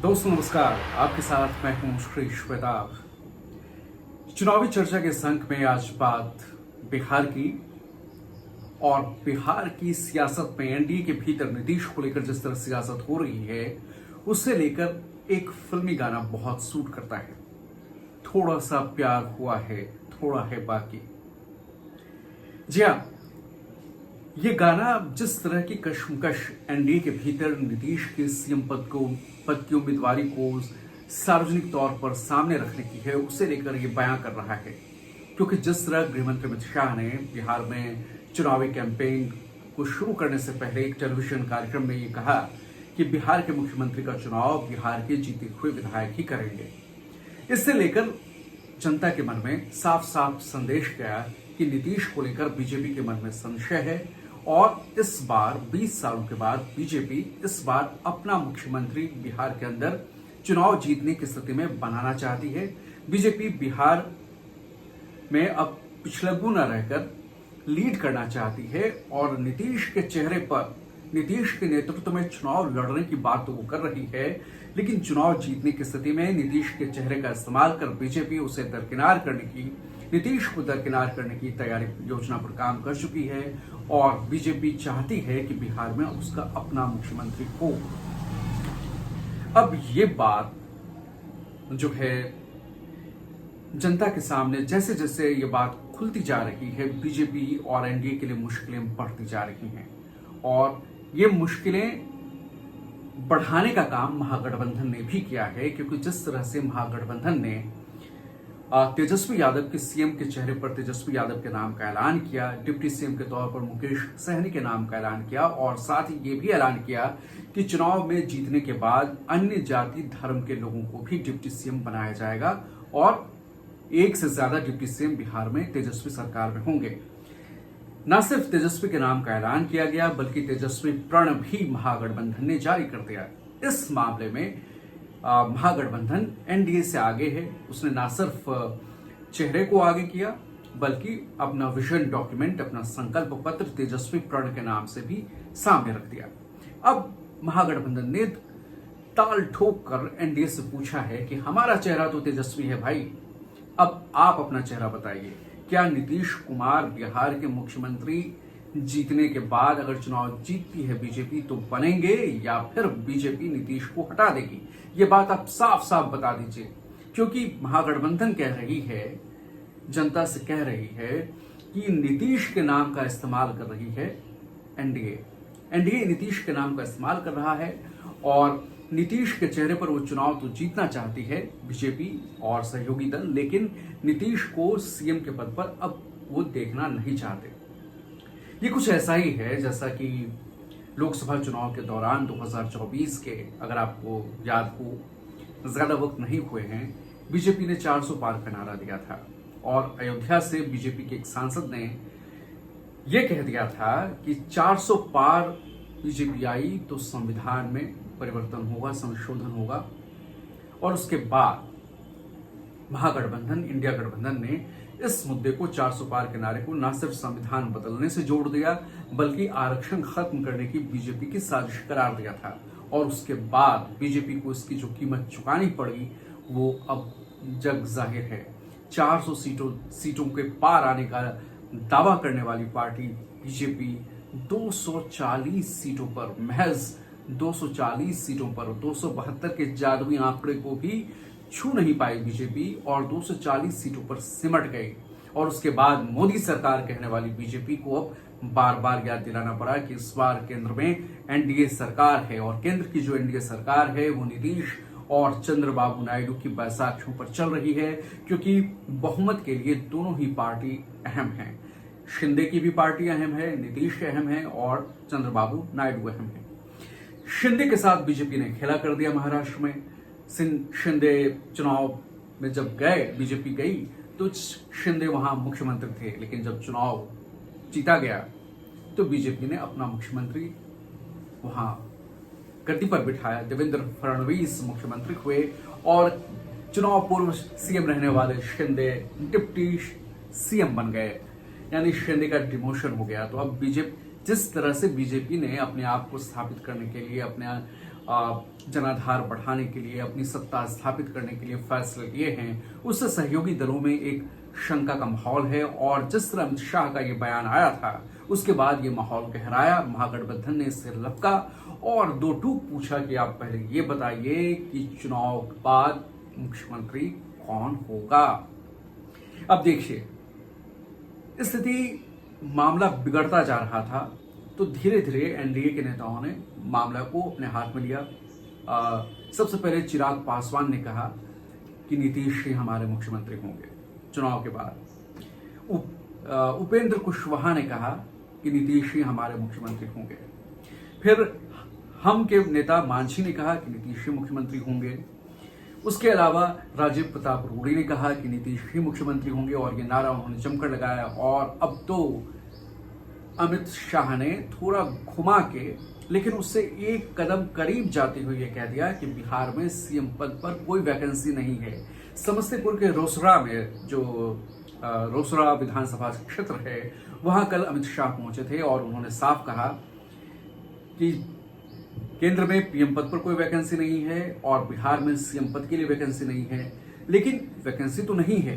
दोस्तों नमस्कार, आपके साथ मैं हूं श्री श्वेताब। चुनावी चर्चा के इस अंक में आज बात बिहार की और बिहार की सियासत में एनडीए के भीतर नीतीश को लेकर जिस तरह सियासत हो रही है उससे लेकर एक फिल्मी गाना बहुत सूट करता है। थोड़ा सा प्यार हुआ है, थोड़ा है बाकी। जी हाँ, ये गाना जिस तरह की कश्मकश एनडीए के भीतर नीतीश के सीएम पद की उम्मीदवारी को सार्वजनिक तौर पर सामने रखने की है, उसे लेकर ये बयां कर रहा है। क्योंकि जिस तरह गृहमंत्री अमित शाह ने बिहार में चुनावी कैंपेन को शुरू करने से पहले एक टेलीविजन कार्यक्रम में ये कहा कि बिहार के मुख्यमंत्री का चुनाव बिहार के जीते हुए विधायक ही करेंगे। इससे लेकर जनता के मन में साफ साफ संदेश गया कि नीतीश को लेकर बीजेपी के मन में संशय है और इस बार 20 सालों के बाद बीजेपी इस बार अपना मुख्यमंत्री बिहार के अंदर चुनाव जीतने की स्थिति में बनाना चाहती है। बीजेपी बिहार में अब पिछलग्गू न रहकर लीड करना चाहती है और नीतीश के चेहरे पर, नीतीश के नेतृत्व में चुनाव लड़ने की बात तो वो कर रही है, लेकिन चुनाव जीतने की स्थिति में नीतीश के चेहरे का इस्तेमाल कर बीजेपी उसे दरकिनार करने की, नीतीश को दरकिनार करने की तैयारी योजना पर काम कर चुकी है और बीजेपी चाहती है कि बिहार में उसका अपना मुख्यमंत्री हो। अब ये बात जो है जनता के सामने जैसे जैसे ये बात खुलती जा रही है, बीजेपी और एनडीए के लिए मुश्किलें बढ़ती जा रही हैं और ये मुश्किलें बढ़ाने का काम महागठबंधन ने भी किया है। क्योंकि जिस तरह से महागठबंधन ने तेजस्वी यादव के सीएम के चेहरे पर तेजस्वी यादव के नाम का ऐलान किया, डिप्टी सीएम के तौर पर मुकेश सहनी के नाम का ऐलान किया और साथ ही ये भी ऐलान किया कि चुनाव में जीतने के बाद अन्य जाति धर्म के लोगों को भी डिप्टी सीएम बनाया जाएगा और एक से ज्यादा डिप्टी सीएम बिहार में तेजस्वी सरकार में होंगे। न सिर्फ तेजस्वी के नाम का ऐलान किया गया बल्कि तेजस्वी प्रण भी महागठबंधन ने जारी कर दिया। इस मामले में महागठबंधन एनडीए से आगे है। उसने न सिर्फ चेहरे को आगे किया बल्कि अपना विजन डॉक्यूमेंट, अपना संकल्प पत्र तेजस्वी प्रण के नाम से भी सामने रख दिया। अब महागठबंधन ने ताल ठोक कर एनडीए से पूछा है कि हमारा चेहरा तो तेजस्वी है भाई, अब आप अपना चेहरा बताइए। क्या नीतीश कुमार बिहार के मुख्यमंत्री जीतने के बाद अगर चुनाव जीतती है बीजेपी तो बनेंगे या फिर बीजेपी नीतीश को हटा देगी? ये बात आप साफ साफ बता दीजिए। क्योंकि महागठबंधन कह रही है, जनता से कह रही है कि नीतीश के नाम का इस्तेमाल कर रही है एनडीए नीतीश के नाम का इस्तेमाल कर रहा है और नीतीश के चेहरे पर वो चुनाव तो जीतना चाहती है बीजेपी और सहयोगी दल, लेकिन नीतीश को सीएम के पद पर अब वो देखना नहीं चाहते। ये कुछ ऐसा ही है जैसा कि लोकसभा चुनाव के दौरान 2024 के, अगर आपको याद हो, ज्यादा वक्त नहीं हुए हैं, बीजेपी ने 400 पार का नारा दिया था और अयोध्या से बीजेपी के एक सांसद ने यह कह दिया था कि 400 पार बीजेपी आई तो संविधान में परिवर्तन होगा, संशोधन होगा। और उसके बाद महागठबंधन, इंडिया गठबंधन ने इस मुद्दे को 400 पार के नारे को न सिर्फ संविधान बदलने से जोड़ दिया बल्कि आरक्षण खत्म करने की बीजेपी की साजिश करार दिया था। और उसके बाद बीजेपी को इसकी जो कीमत चुकानी पड़ी वो अब जग जाहिर है। 400 सीटों के पार आने का दावा करने वाली पार्टी बीजेपी 240 सीटों पर, महज 240 सीटों पर 272 के जादुई आंकड़े को भी छू नहीं पाई बीजेपी और 240 सीटों पर सिमट गई। और उसके बाद मोदी सरकार कहने वाली बीजेपी को अब बार बार याद दिलाना पड़ा कि इस बार केंद्र में एनडीए सरकार है और केंद्र की जो एनडीए सरकार है वो नीतीश और चंद्रबाबू नायडू की बैसाखियों पर चल रही है। क्योंकि बहुमत के लिए दोनों ही पार्टी अहम है। शिंदे की भी पार्टी अहम है, नीतीश अहम है और चंद्रबाबू नायडू अहम है। शिंदे के साथ बीजेपी ने खेला कर दिया महाराष्ट्र में। शिंदे चुनाव में जब गए, बीजेपी गई तो शिंदे वहां मुख्यमंत्री थे, लेकिन जब चुनाव जीता गया तो बीजेपी ने अपना मुख्यमंत्री वहां गद्दी पर बिठाया। देवेंद्र फडणवीस मुख्यमंत्री हुए और चुनाव पूर्व सीएम रहने वाले शिंदे डिप्टी सीएम बन गए, यानी शिंदे का डिमोशन हो गया। तो अब जिस तरह से बीजेपी ने अपने आप को स्थापित करने के लिए, अपने जनाधार बढ़ाने के लिए, अपनी सत्ता स्थापित करने के लिए फैसले लिए हैं, उससे सहयोगी दलों में एक शंका का माहौल है। और जिस तरह अमित शाह का ये बयान आया था, उसके बाद ये माहौल गहराया। महागठबंधन ने सिर लपका और दो टूक पूछा कि आप पहले ये बताइए कि चुनाव के बाद मुख्यमंत्री कौन होगा। अब देखिए, स्थिति मामला बिगड़ता जा रहा था, तो धीरे धीरे एनडीए के नेताओं ने मामला को अपने हाथ में लिया। सबसे पहले चिराग पासवान ने कहा कि नीतीश ही हमारे मुख्यमंत्री होंगे चुनाव के बाद। उपेंद्र कुशवाहा ने कहा कि नीतीश ही हमारे मुख्यमंत्री होंगे। फिर हम के नेता मांझी ने कहा कि नीतीश ही मुख्यमंत्री होंगे। उसके अलावा राजीव प्रताप रूडी ने कहा कि नीतीश ही मुख्यमंत्री होंगे और ये नारा उन्होंने जमकर लगाया। और अब तो अमित शाह ने थोड़ा घुमा के, लेकिन उससे एक कदम करीब जाते हुए ये कह दिया कि बिहार में सीएम पद पर कोई वैकेंसी नहीं है। समस्तीपुर के रोसड़ा में, जो रोसड़ा विधानसभा क्षेत्र है, वहां कल अमित शाह पहुंचे थे और उन्होंने साफ कहा कि केंद्र में पीएम पद पर कोई वैकेंसी नहीं है और बिहार में सीएम पद के लिए वैकेंसी नहीं है। लेकिन वैकेंसी तो नहीं है,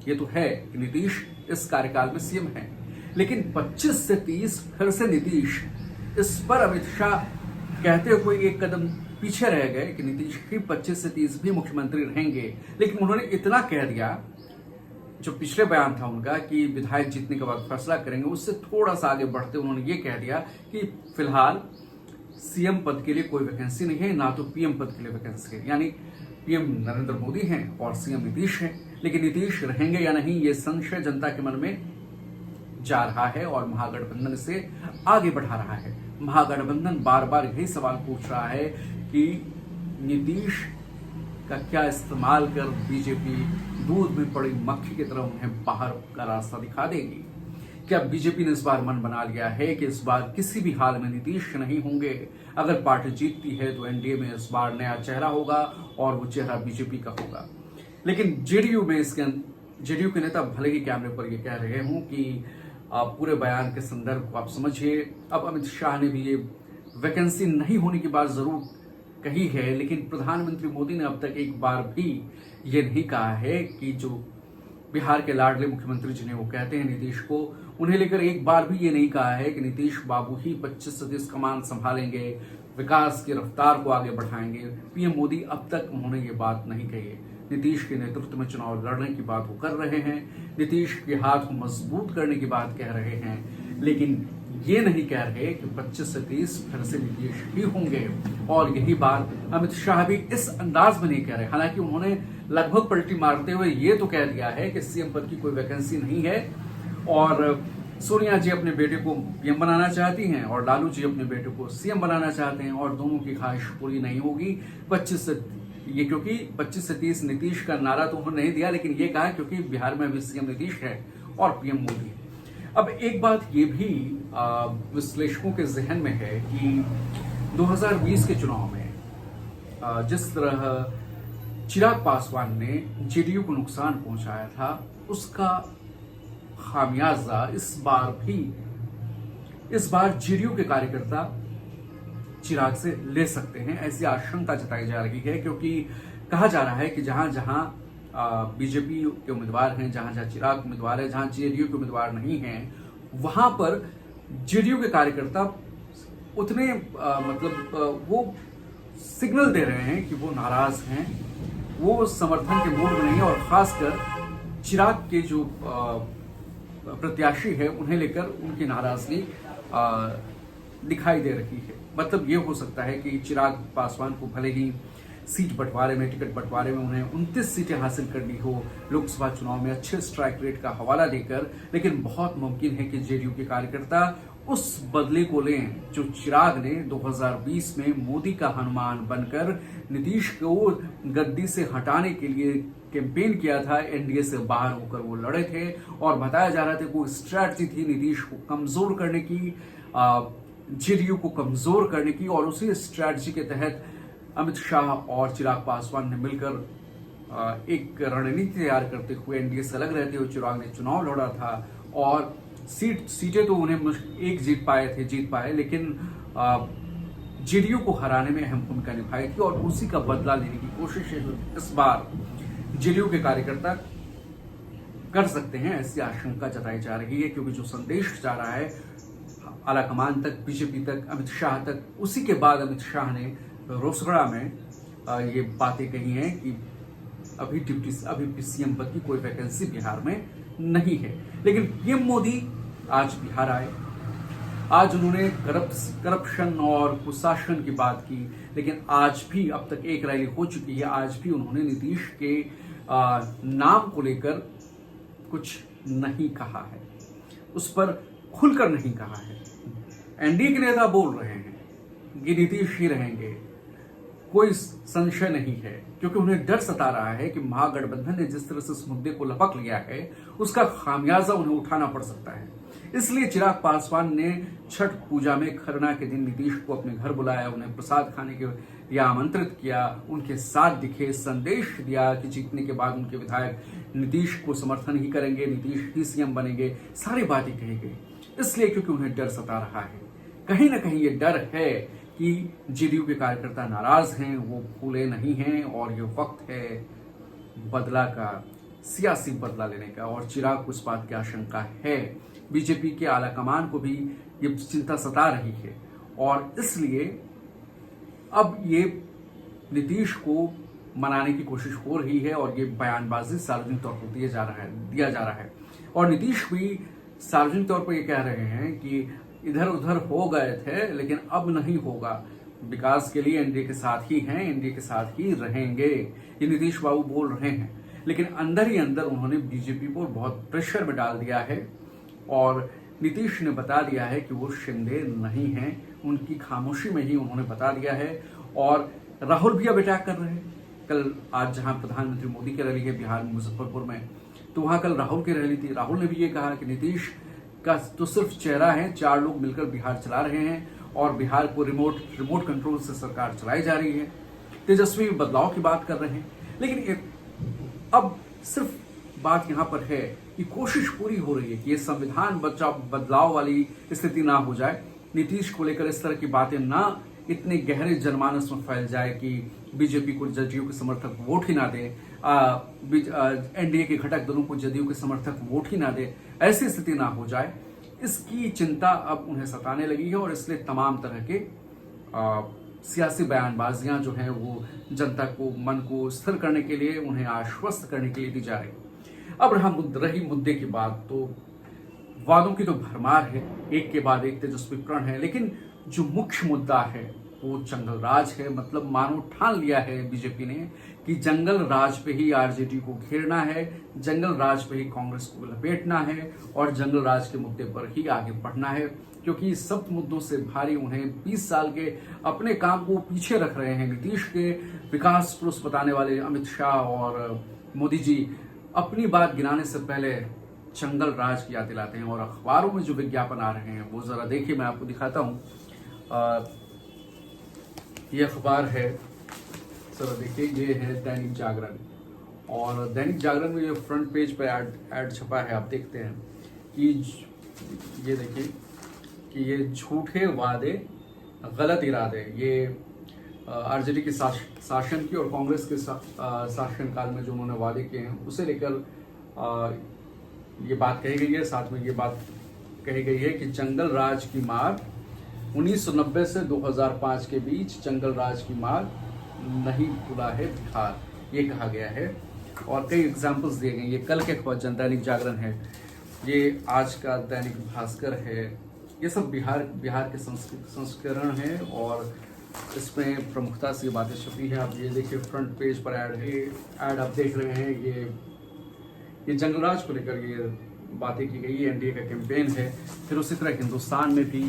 ये तो है कि नीतीश इस कार्यकाल में सीएम है। लेकिन 25 से 30 फिर से नीतीश, इस पर अमित शाह कहते हुए एक कदम पीछे रह गए कि नीतीश ही 25 से 30 भी मुख्यमंत्री रहेंगे। लेकिन उन्होंने इतना कह दिया, जो पिछले बयान था उनका कि विधायक जीतने के बाद फैसला करेंगे, उससे थोड़ा सा आगे बढ़ते उन्होंने ये कह दिया कि फिलहाल सीएम पद के लिए कोई वैकेंसी नहीं है, ना तो पीएम पद के लिए वैकेंसी है। यानी पीएम नरेंद्र मोदी हैं और सीएम नीतीश हैं, लेकिन नीतीश रहेंगे या नहीं, ये संशय जनता के मन में जा रहा है और महागठबंधन से आगे बढ़ा रहा है। महागठबंधन बार बार यही सवाल पूछ रहा है कि नीतीश का क्या इस्तेमाल कर बीजेपी दूध में पड़ी मक्खी की तरह उन्हें बाहर का रास्ता दिखा देगी। क्या बीजेपी ने इस बार मन बना लिया है कि इस बार किसी भी हाल में नीतीश नहीं होंगे? अगर पार्टी जीतती है तो एनडीए में इस बार नया चेहरा होगा और वो चेहरा बीजेपी का होगा। लेकिन जेडीयू के नेता भले ही कैमरे पर ये कह रहे हों कि आप पूरे बयान के संदर्भ को आप समझिए। अब अमित शाह ने भी ये वैकेंसी नहीं होने की बात जरूर कही है, लेकिन प्रधानमंत्री मोदी ने अब तक एक बार भी ये नहीं कहा है कि जो बिहार के लाडले मुख्यमंत्री जिन्हें वो कहते हैं नीतीश को, उन्हें लेकर एक बार भी ये नहीं कहा है कि नीतीश बाबू ही 25 से 30 कमान संभालेंगे, विकास की रफ्तार को आगे बढ़ाएंगे। पीएम मोदी अब तक उन्होंने ये बात नहीं कही है। नीतीश के नेतृत्व में चुनाव लड़ने की बात वो कर रहे हैं, नीतीश के हाथ को मजबूत करने की बात कह रहे हैं, लेकिन ये नहीं कह रहे कि 25 से 30 फिर से नीतीश ही होंगे। और यही बात अमित शाह भी इस अंदाज में नहीं कह रहे। हालांकि उन्होंने लगभग पलटी मारते हुए ये तो कह दिया है कि सीएम पद की कोई वैकेंसी नहीं है और सोनिया जी अपने बेटे को पीएम बनाना चाहती हैं और लालू जी अपने बेटे को सीएम बनाना चाहते हैं और दोनों की ख्वाहिश पूरी नहीं होगी। क्योंकि 25 से 30 नीतीश का नारा तो उन्होंने नहीं दिया, लेकिन ये कहा क्योंकि बिहार में अभी सीएम नीतीश है और पीएम मोदी। अब एक बात ये भी विश्लेषकों के जहन में है कि 2020 के चुनाव में जिस तरह चिराग पासवान ने जेडीयू को नुकसान पहुंचाया था, उसका खामियाजा इस बार जेडीयू के कार्यकर्ता चिराग से ले सकते हैं, ऐसी आशंका जताई जा रही है। क्योंकि कहा जा रहा है कि जहां जहां बीजेपी के उम्मीदवार हैं, जहां जहां चिराग उम्मीदवार है, जहां जेडीयू के उम्मीदवार नहीं हैं, वहां पर जेडीयू के कार्यकर्ता उतने वो सिग्नल दे रहे हैं कि वो नाराज हैं, वो समर्थन के मूड में नहीं है और खासकर चिराग के जो प्रत्याशी है उन्हें लेकर उनकी नाराजगी दिखाई दे रही है। मतलब ये हो सकता है कि चिराग पासवान को भले ही टिकट बंटवारे में उन्हें 29 सीटें हासिल करनी हो लोकसभा चुनाव में अच्छे स्ट्राइक रेट का हवाला देकर, लेकिन बहुत मुमकिन है कि जेडीयू के कार्यकर्ता उस बदले को लें जो चिराग ने 2020 में मोदी का हनुमान बनकर नीतीश को गद्दी से हटाने के लिए कैंपेन किया था। एनडीए से बाहर होकर वो लड़े थे और बताया जा रहा था कि वो स्ट्रैटेजी थी नीतीश को कमजोर करने की, जेडीयू को कमजोर करने की, और उसी स्ट्रैटेजी के तहत अमित शाह और चिराग पासवान ने मिलकर एक रणनीति तैयार करते हुए एनडीए से अलग रहते हुए चिराग ने चुनाव लड़ा था और सीटें तो उन्हें एक जीत पाए, लेकिन जेडीयू को हराने में अहम भूमिका निभाई थी और उसी का बदला लेने की कोशिश इस बार जेडीयू के कार्यकर्ता कर सकते हैं, ऐसी आशंका जताई जा रही है। क्योंकि जो संदेश जा रहा है आलाकमान तक, बीजेपी तक, अमित शाह तक, उसी के बाद अमित शाह ने रोसड़ा में ये बातें कही हैं कि अभी सीएम पद की कोई वैकेंसी बिहार में नहीं है। लेकिन पीएम मोदी आज बिहार आए, आज उन्होंने करप्शन और कुशासन की बात की, लेकिन आज भी अब तक एक रैली हो चुकी है, आज भी उन्होंने नीतीश के नाम को लेकर कुछ नहीं कहा है, उस पर खुलकर नहीं कहा है। एनडीए के नेता बोल रहे हैं कि नीतीश ही रहेंगे, कोई संशय नहीं है, क्योंकि उन्हें डर सता रहा है कि महागठबंधन ने जिस तरह से इस मुद्दे को लपक लिया है उसका खामियाजा उन्हें उठाना पड़ सकता है। इसलिए चिराग पासवान ने छठ पूजा में खरना के दिन नीतीश को अपने घर बुलाया, उन्हें प्रसाद खाने के लिए आमंत्रित किया, उनके साथ दिखे, संदेश दिया कि जीतने के बाद उनके विधायक नीतीश को समर्थन ही करेंगे, नीतीश ही सीएम बनेंगे, सारी बातें कही गई। इसलिए क्योंकि उन्हें डर सता रहा है, कहीं ना कहीं ये डर है कि जेडीयू के कार्यकर्ता नाराज हैं, वो फूले नहीं हैं और ये वक्त है बदला का, सियासी बदला लेने का। और चिराग को इस बात की आशंका है, बीजेपी के आलाकमान को भी ये चिंता सता रही है और इसलिए अब ये नीतीश को मनाने की कोशिश हो रही है और ये बयानबाजी सार्वजनिक तौर पर दिया जा रहा है। और नीतीश भी सार्वजनिक तौर पर ये कह रहे हैं कि इधर उधर हो गए थे लेकिन अब नहीं होगा, विकास के लिए एनडीए के साथ ही हैं, एनडीए के साथ ही रहेंगे, ये नीतीश बाबू बोल रहे हैं। लेकिन अंदर ही अंदर उन्होंने बीजेपी को बहुत प्रेशर में डाल दिया है और नीतीश ने बता दिया है कि वो शिंदे नहीं हैं, उनकी खामोशी में ही उन्होंने बता दिया है। और राहुल भी अब अटैक कर रहे हैं। कल आज जहां प्रधानमंत्री मोदी की रैली है बिहार में मुजफ्फरपुर में, तो वहां कल राहुल की रैली थी। राहुल ने भी ये कहा कि नीतीश का तो सिर्फ चेहरा है, 4 लोग मिलकर बिहार चला रहे हैं और बिहार को रिमोट कंट्रोल से सरकार चलाई जा रही है। तेजस्वी बदलाव की बात कर रहे हैं। लेकिन अब सिर्फ बात यहां पर है कि कोशिश पूरी हो रही है कि ये संविधान बदलाव वाली स्थिति ना हो जाए, नीतीश को लेकर इस तरह की बातें ना इतने गहरे जनमानस में फैल जाए कि बीजेपी को जदयू के समर्थक वोट ही ना दे, एनडीए के घटक दलों को जदयू के समर्थक वोट ही ना दे, ऐसी स्थिति ना हो जाए, इसकी चिंता अब उन्हें सताने लगी है। और इसलिए तमाम तरह के सियासी बयानबाजियां जो हैं वो जनता को, मन को स्थिर करने के लिए, उन्हें आश्वस्त करने के लिए दी जा रही। अब रही मुद्दे की बात, तो वादों की तो भरमार है, एक के बाद एक तेजस्वीकरण है, लेकिन जो मुख्य मुद्दा है वो जंगल राज है। मतलब मानो ठान लिया है बीजेपी ने कि जंगल राज पे ही आरजेडी को घेरना है, जंगल राज पे ही कांग्रेस को लपेटना है और जंगल राज के मुद्दे पर ही आगे बढ़ना है। क्योंकि सब मुद्दों से भारी उन्हें 20 साल के अपने काम को पीछे रख रहे हैं नीतीश के विकास पुरुष बताने वाले अमित शाह और मोदी जी अपनी बात गिनाने से पहले जंगल राज की याद दिलाते हैं। और अखबारों में जो विज्ञापन आ रहे हैं वो जरा देखिए, मैं आपको दिखाता हूँ। ये अखबार है, सर देखिए, ये है दैनिक जागरण और दैनिक जागरण में ये फ्रंट पेज पर ऐड छपा है। आप देखते हैं कि ये देखिए कि ये झूठे वादे गलत इरादे, ये आरजेडी के शासन की और कांग्रेस के शासनकाल में जो उन्होंने वादे किए हैं उसे लेकर ये बात कही गई है। साथ में ये बात कही गई है कि जंगल राज की मार 1990 से 2005 के बीच जंगल राज की मार नहीं भूला है बिहार, ये कहा गया है। और कई एग्जाम्पल्स दिए गए। ये कल के अखबार दैनिक जागरण है, ये आज का दैनिक भास्कर है, ये सब बिहार के संस्करण है और इसमें प्रमुखता से बातें छपी है। आप ये देखिए फ्रंट पेज पर ऐड आप देख रहे हैं। ये जंगलराज को लेकर ये बातें की गई, एनडीए का कैंपेन है। फिर उसी तरह हिंदुस्तान में भी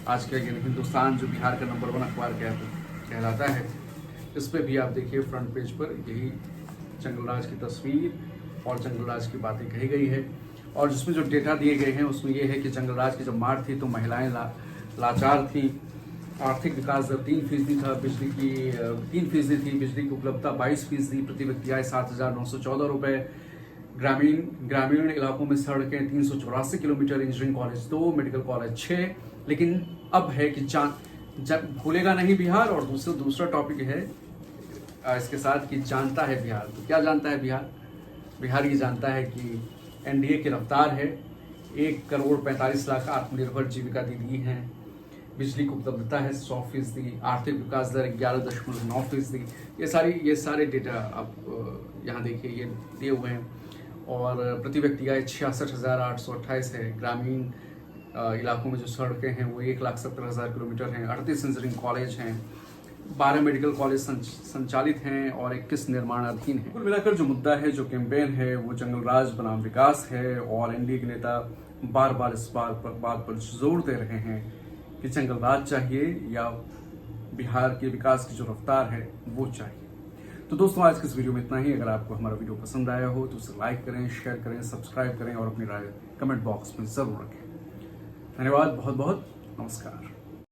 आज का हिंदुस्तान जो बिहार का नंबर 1 अखबार कहलाता है, इस पे भी आप देखिए फ्रंट पेज पर यही जंगलराज की तस्वीर और जंगलराज की बातें कही गई है। और जिसमें जो डेटा दिए गए हैं उसमें यह है कि जंगलराज की जब मार थी तो महिलाएं लाचार थी, आर्थिक विकास दर 3% था, बिजली की 3% थी, बिजली की उपलब्धता 22%, प्रति व्यक्ति आय 7,914 रुपये, ग्रामीण इलाकों में सड़कें 384 kilometre, engineering college 2, medical college 6। लेकिन अब है कि भूलेगा नहीं बिहार। और दूसरा टॉपिक है इसके साथ कि जानता है बिहार। तो क्या जानता है बिहार? बिहार ये जानता है कि एनडीए की रफ्तार है 1,45,00,000 आत्मनिर्भर जीविका दीदी हैं, बिजली की उपलब्धता है 100%, आर्थिक विकास दर 11.9%। ये सारे डेटा आप यहाँ देखिए, ये दिए हुए हैं। और प्रति व्यक्ति आय 66,828 है। ग्रामीण इलाकों में जो सड़कें हैं वो 1,70,000 किलोमीटर हैं। 38 इंजीनियरिंग कॉलेज हैं, 12 मेडिकल कॉलेज संचालित हैं और 21 निर्माणाधीन हैं। कुल मिलाकर जो मुद्दा है, जो कैंपेन है, वो जंगल राज बनाम विकास है। और एनडीए के नेता बार बार इस बात पर जोर दे रहे हैं कि जंगल राज चाहिए या बिहार के विकास की जो रफ्तार है वो चाहिए। तो दोस्तों, आज के इस वीडियो में इतना ही। अगर आपको हमारा वीडियो पसंद आया हो तो उसे लाइक करें, शेयर करें, सब्सक्राइब करें और अपनी राय कमेंट बॉक्स में जरूर रखें। धन्यवाद, बहुत बहुत नमस्कार।